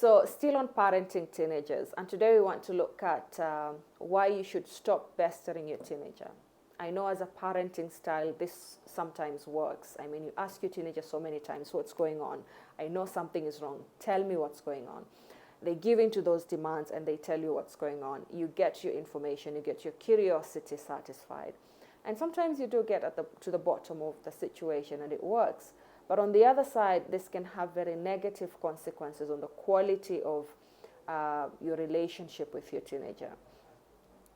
So still on parenting teenagers, and today we want to look at why you should stop pestering your teenager. I know as a parenting style, this sometimes works. I mean, you ask your teenager so many times, what's going on? I know something is wrong. Tell me what's going on. They give in to those demands and they tell you what's going on. You get your information, you get your curiosity satisfied. And sometimes you do get to the bottom of the situation and it works. But on the other side, this can have very negative consequences on the quality of your relationship with your teenager.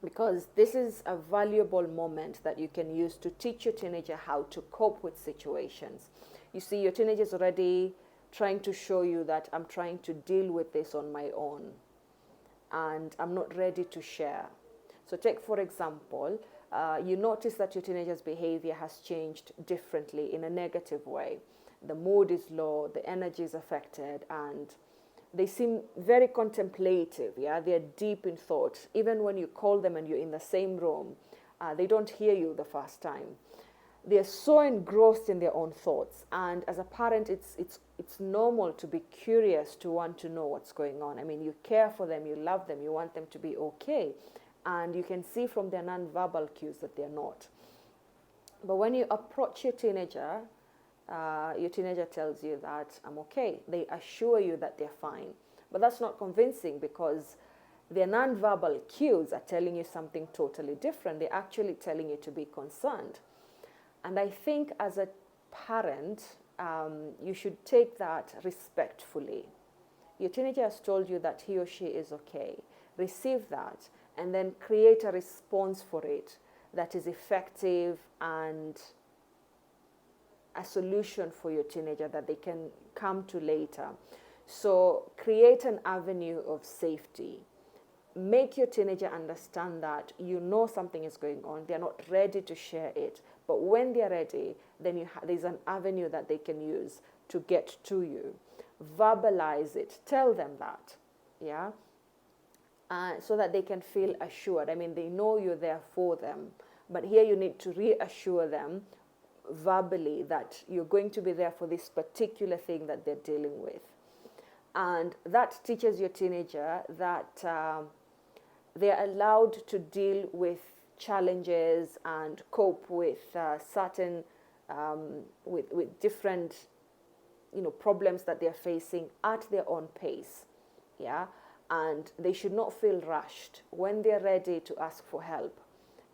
Because this is a valuable moment that you can use to teach your teenager how to cope with situations. You see, your teenager is already trying to show you that I'm trying to deal with this on my own and I'm not ready to share. So take, for example, you notice that your teenager's behavior has changed differently in a negative way. The mood is low, the energy is affected, and they seem very contemplative. Yeah, they're deep in thought. Even when you call them and you're in the same room, they don't hear you the first time. They're so engrossed in their own thoughts. And as a parent, it's normal to be curious, to want to know what's going on. I mean, you care for them, you love them, you want them to be okay. And you can see from their nonverbal cues that they're not. But when you approach your teenager tells you that I'm okay. They assure you that they're fine. But that's not convincing because their nonverbal cues are telling you something totally different. They're actually telling you to be concerned. And I think as a parent, you should take that respectfully. Your teenager has told you that he or she is okay. Receive that and then create a response for it that is effective and a solution for your teenager that they can come to later. So create an avenue of safety. Make your teenager understand that you know something is going on. They're not ready to share it. But when they're ready, then there's an avenue that they can use to get to you. Verbalize it. Tell them that. Yeah? So that they can feel assured. I mean, they know you're there for them. But here you need to reassure them verbally that you're going to be there for this particular thing that they're dealing with. And that teaches your teenager that they're allowed to deal with challenges and cope with certain, with different, problems that they're facing at their own pace. Yeah, and they should not feel rushed when they're ready to ask for help.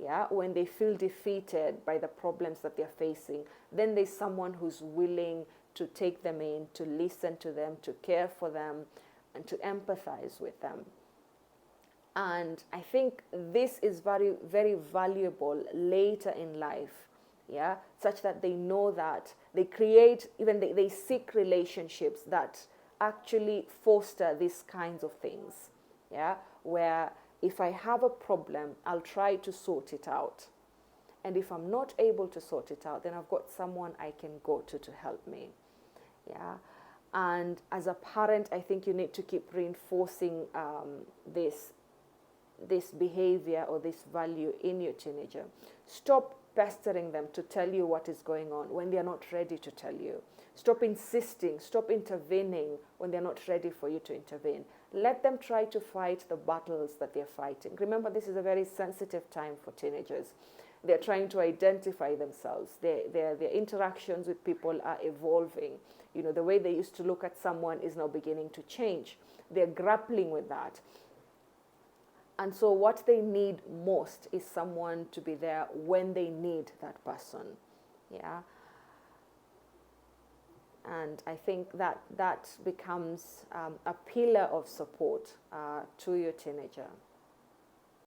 Yeah, when they feel defeated by the problems that they're facing, then there's someone who's willing to take them in, to listen to them, to care for them, and to empathize with them. And I think this is very, very valuable later in life, yeah, such that they know that they create, even they seek relationships that actually foster these kinds of things, yeah, where if I have a problem, I'll try to sort it out. And if I'm not able to sort it out, then I've got someone I can go to help me. Yeah. And as a parent, I think you need to keep reinforcing this behavior or this value in your teenager. Stop pestering them to tell you what is going on when they're not ready to tell you. Stop insisting, stop intervening when they're not ready for you to intervene. Let them try to fight the battles that they're fighting. Remember, this is a very sensitive time for teenagers. They're trying to identify themselves. Their interactions with people are evolving. The way they used to look at someone is now beginning to change. They're grappling with that. And so what they need most is someone to be there when they need that person. Yeah. And I think that becomes a pillar of support to your teenager.